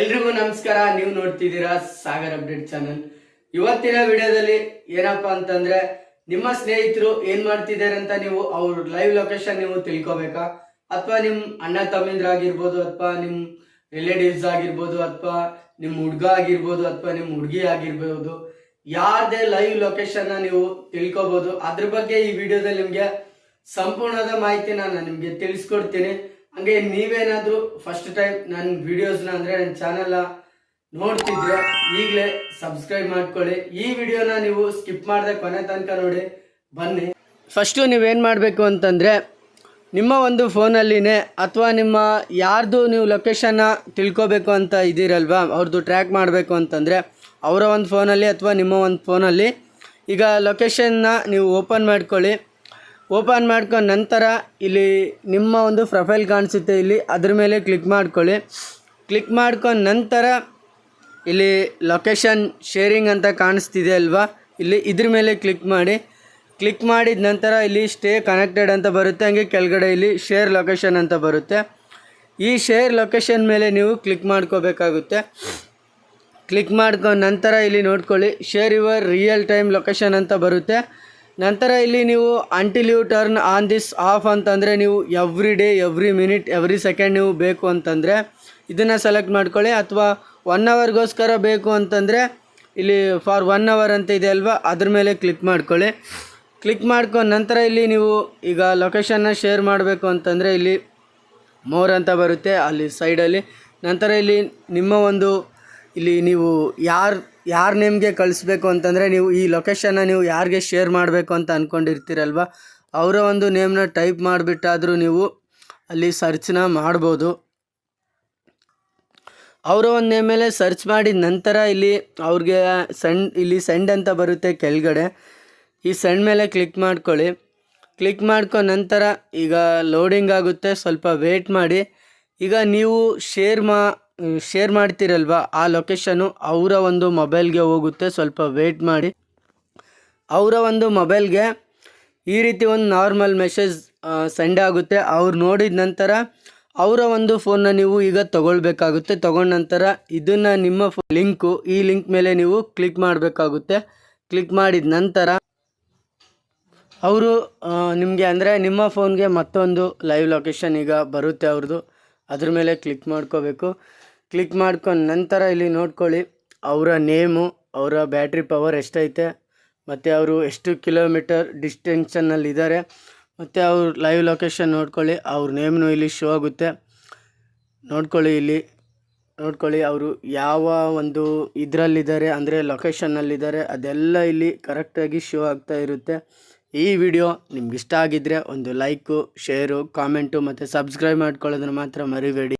ಎಲ್ರಿಗೂ ನಮಸ್ಕಾರ. ನೀವು ನೋಡ್ತಿದ್ದೀರಾ ಸಾಗರ್ ಅಪ್ಡೇಟ್ ಚಾನಲ್. ಇವತ್ತಿನ ವಿಡಿಯೋದಲ್ಲಿ ಏನಪ್ಪಾ ಅಂತಂದ್ರೆ, ನಿಮ್ಮ ಸ್ನೇಹಿತರು ಏನ್ ಮಾಡ್ತಿದ್ದಾರೆ ಅಂತ ನೀವು ಅವ್ರ ಲೈವ್ ಲೊಕೇಶನ್ ನೀವು ತಿಳ್ಕೊಬೇಕಾ, ಅಥವಾ ನಿಮ್ ಅಣ್ಣ ತಮ್ಮಿಂದ್ರಾಗಿರ್ಬೋದು, ಅಥವಾ ನಿಮ್ ರಿಲೇಟಿವ್ಸ್ ಆಗಿರ್ಬೋದು, ಅಥವಾ ನಿಮ್ ಹುಡ್ಗ ಆಗಿರ್ಬೋದು, ಅಥವಾ ನಿಮ್ ಹುಡುಗಿ ಆಗಿರ್ಬೋದು, ಯಾರ್ದೇ ಲೈವ್ ಲೊಕೇಶನ್ ನೀವು ತಿಳ್ಕೊಬಹುದು. ಅದ್ರ ಬಗ್ಗೆ ಈ ವಿಡಿಯೋದಲ್ಲಿ ನಿಮ್ಗೆ ಸಂಪೂರ್ಣದ ಮಾಹಿತಿನ ನಾನು ನಿಮ್ಗೆ ತಿಳಿಸ್ಕೊಡ್ತೀನಿ. ಹಂಗೆ ನೀವೇನಾದ್ರೂ ಫಸ್ಟ್ ಟೈಮ್ ನನ್ನ ವಿಡಿಯೋಸ್ನ ಅಂದ್ರೆ ನನ್ನ ಚಾನೆಲ್ನ ನೋಡ್ತಿದ್ರೆ ಈಗಲೇ ಸಬ್ಸ್ಕ್ರೈಬ್ ಮಾಡ್ಕೊಳ್ಳಿ. ಈ ವಿಡಿಯೋನ ನೀವು ಸ್ಕಿಪ್ ಮಾಡದೆ ಕೊನೆ ತನಕ ನೋಡಿ. ಬನ್ನಿ, ಫಸ್ಟು ನೀವೇನು ಮಾಡಬೇಕು ಅಂತಂದರೆ, ನಿಮ್ಮ ಒಂದು ಫೋನಲ್ಲಿನೇ ಅಥವಾ ನಿಮ್ಮ ಯಾರ್ದು ನೀವು ಲೊಕೇಶನ್ನ ತಿಳ್ಕೊಬೇಕು ಅಂತ ಇದ್ದೀರಲ್ವಾ, ಅವ್ರದ್ದು ಟ್ರ್ಯಾಕ್ ಮಾಡಬೇಕು ಅಂತಂದರೆ ಅವರ ಒಂದು ಫೋನಲ್ಲಿ ಅಥವಾ ನಿಮ್ಮ ಒಂದು ಫೋನಲ್ಲಿ ಈಗ ಲೊಕೇಶನ್ನ ನೀವು ಓಪನ್ ಮಾಡ್ಕೊಳ್ಳಿ. ಓಪನ್ ಮಾಡ್ಕೊಂಡು ನಂತರ ಇಲ್ಲಿ ನಿಮ್ಮ ಒಂದು ಪ್ರೊಫೈಲ್ ಕಾಣಿಸುತ್ತೆ, ಇಲ್ಲಿ ಅದ್ರ ಮೇಲೆ ಕ್ಲಿಕ್ ಮಾಡ್ಕೊಳ್ಳಿ. ಕ್ಲಿಕ್ ಮಾಡ್ಕೊಂಡು ನಂತರ ಇಲ್ಲಿ ಲೊಕೇಶನ್ ಶೇರಿಂಗ್ ಅಂತ ಕಾಣಿಸ್ತಿದೆ ಅಲ್ವಾ, ಇಲ್ಲಿ ಇದ್ರ ಮೇಲೆ ಕ್ಲಿಕ್ ಮಾಡಿ. ಕ್ಲಿಕ್ ಮಾಡಿದ ನಂತರ ಇಲ್ಲಿ ಸ್ಟೇ ಕನೆಕ್ಟೆಡ್ ಅಂತ ಬರುತ್ತೆ, ಹಂಗೆ ಕೆಳಗಡೆ ಇಲ್ಲಿ ಶೇರ್ ಲೊಕೇಶನ್ ಅಂತ ಬರುತ್ತೆ. ಈ ಶೇರ್ ಲೊಕೇಶನ್ ಮೇಲೆ ನೀವು ಕ್ಲಿಕ್ ಮಾಡ್ಕೋಬೇಕಾಗುತ್ತೆ. ಕ್ಲಿಕ್ ಮಾಡ್ಕೊಂಡು ನಂತರ ಇಲ್ಲಿ ನೋಡ್ಕೊಳ್ಳಿ, share your real time location ಅಂತ ಬರುತ್ತೆ. ನಂತರ ಇಲ್ಲಿ ನೀವು until you turn on this off ಅಂತಂದರೆ, ನೀವು every day, every minute, every second ನೀವು ಬೇಕು ಅಂತಂದರೆ ಇದನ್ನು ಸೆಲೆಕ್ಟ್ ಮಾಡ್ಕೊಳ್ಳಿ. ಅಥವಾ 1 ಅವರ್ಗೋಸ್ಕರ ಬೇಕು ಅಂತಂದರೆ ಇಲ್ಲಿ ಫಾರ್ 1 ಅವರ್ ಅಂತ ಇದೆ ಅಲ್ವಾ, ಅದ್ರ ಮೇಲೆ ಕ್ಲಿಕ್ ಮಾಡ್ಕೊಳ್ಳಿ. ಕ್ಲಿಕ್ ಮಾಡ್ಕೊಂಡು ನಂತರ ಇಲ್ಲಿ ನೀವು ಈಗ ಲೊಕೇಶನ್ನ ಶೇರ್ ಮಾಡಬೇಕು ಅಂತಂದರೆ ಇಲ್ಲಿ ಮೋರ್ ಅಂತ ಬರುತ್ತೆ ಅಲ್ಲಿ ಸೈಡಲ್ಲಿ. ನಂತರ ಇಲ್ಲಿ ನಿಮ್ಮ ಒಂದು ಇಲ್ಲಿ ನೀವು ಯಾರ ನೇಮ್ಗೆ ಕಳಿಸ್ಬೇಕು ಅಂತಂದರೆ, ನೀವು ಈ ಲೊಕೇಶನ್ನ ನೀವು ಯಾರಿಗೆ ಶೇರ್ ಮಾಡಬೇಕು ಅಂತ ಅಂದ್ಕೊಂಡಿರ್ತೀರಲ್ವ, ಅವರ ಒಂದು ನೇಮ್ನ ಟೈಪ್ ಮಾಡಿಬಿಟ್ಟಾದರೂ ನೀವು ಅಲ್ಲಿ ಸರ್ಚ್ನ ಮಾಡ್ಬೋದು. ಅವರ ಒಂದು ನೇಮ್ ಮೇಲೆ ಸರ್ಚ್ ಮಾಡಿದ ನಂತರ ಇಲ್ಲಿ ಅವ್ರಿಗೆ ಇಲ್ಲಿ ಸೆಂಡ್ ಅಂತ ಬರುತ್ತೆ ಕೆಳಗಡೆ, ಈ ಸೆಂಡ್ ಮೇಲೆ ಕ್ಲಿಕ್ ಮಾಡ್ಕೊಳ್ಳಿ. ಕ್ಲಿಕ್ ಮಾಡ್ಕೊಂಡು ನಂತರ ಈಗ ಲೋಡಿಂಗ್ ಆಗುತ್ತೆ, ಸ್ವಲ್ಪ ವೇಟ್ ಮಾಡಿ. ಈಗ ನೀವು ಶೇರ್ ಮಾಡ್ತೀರಲ್ವ ಆ ಲೊಕೇಶನು ಅವರ ಒಂದು ಮೊಬೈಲ್ಗೆ ಹೋಗುತ್ತೆ, ಸ್ವಲ್ಪ ವೇಟ್ ಮಾಡಿ. ಅವರ ಒಂದು ಮೊಬೈಲ್ಗೆ ಈ ರೀತಿ ಒಂದು ನಾರ್ಮಲ್ ಮೆಸೇಜ್ ಸೆಂಡ್ ಆಗುತ್ತೆ. ಅವ್ರು ನೋಡಿದ ನಂತರ ಅವರ ಒಂದು ಫೋನ್ನ ನೀವು ಈಗ ತೊಗೊಳ್ಬೇಕಾಗುತ್ತೆ. ತೊಗೊಂಡ ನಂತರ ಇದನ್ನು ನಿಮ್ಮ ಲಿಂಕು, ಈ ಲಿಂಕ್ ಮೇಲೆ ನೀವು ಕ್ಲಿಕ್ ಮಾಡಬೇಕಾಗುತ್ತೆ. ಕ್ಲಿಕ್ ಮಾಡಿದ ನಂತರ ಅವರು ನಿಮಗೆ ಅಂದರೆ ನಿಮ್ಮ ಫೋನ್ಗೆ ಮತ್ತೊಂದು ಲೈವ್ ಲೊಕೇಶನ್ ಈಗ ಬರುತ್ತೆ ಅವ್ರದ್ದು, ಅದ್ರ ಮೇಲೆ ಕ್ಲಿಕ್ ಮಾಡ್ಕೋಬೇಕು. ಕ್ಲಿಕ್ ಮಾಡ್ಕೊಂಡು ನಂತರ ಇಲ್ಲಿ ನೋಡ್ಕೊಳ್ಳಿ ಅವರ ನೇಮು, ಅವರ ಬ್ಯಾಟ್ರಿ ಪವರ್ ಎಷ್ಟೈತೆ, ಮತ್ತು ಅವರು ಎಷ್ಟು ಕಿಲೋಮೀಟರ್ ಡಿಸ್ಟೆನ್ಷನ್ನಲ್ಲಿದ್ದಾರೆ, ಮತ್ತು ಅವ್ರ ಲೈವ್ ಲೊಕೇಶನ್ ನೋಡ್ಕೊಳ್ಳಿ. ಅವ್ರ ನೇಮ್ನು ಇಲ್ಲಿ ಶೋ ಆಗುತ್ತೆ. ನೋಡ್ಕೊಳ್ಳಿ, ಇಲ್ಲಿ ನೋಡ್ಕೊಳ್ಳಿ ಅವರು ಯಾವ ಒಂದು ಇದರಲ್ಲಿದ್ದಾರೆ ಅಂದರೆ ಲೊಕೇಶನ್ನಲ್ಲಿದ್ದಾರೆ, ಅದೆಲ್ಲ ಇಲ್ಲಿ ಕರೆಕ್ಟಾಗಿ ಶೋ ಆಗ್ತಾ ಇರುತ್ತೆ. ಈ ವಿಡಿಯೋ ನಿಮ್ಗೆ ಇಷ್ಟ ಆಗಿದ್ದರೆ ಒಂದು ಲೈಕು, ಶೇರು, ಕಾಮೆಂಟು ಮತ್ತು ಸಬ್ಸ್ಕ್ರೈಬ್ ಮಾಡ್ಕೊಳ್ಳೋದನ್ನು ಮಾತ್ರ ಮರಿಬೇಡಿ.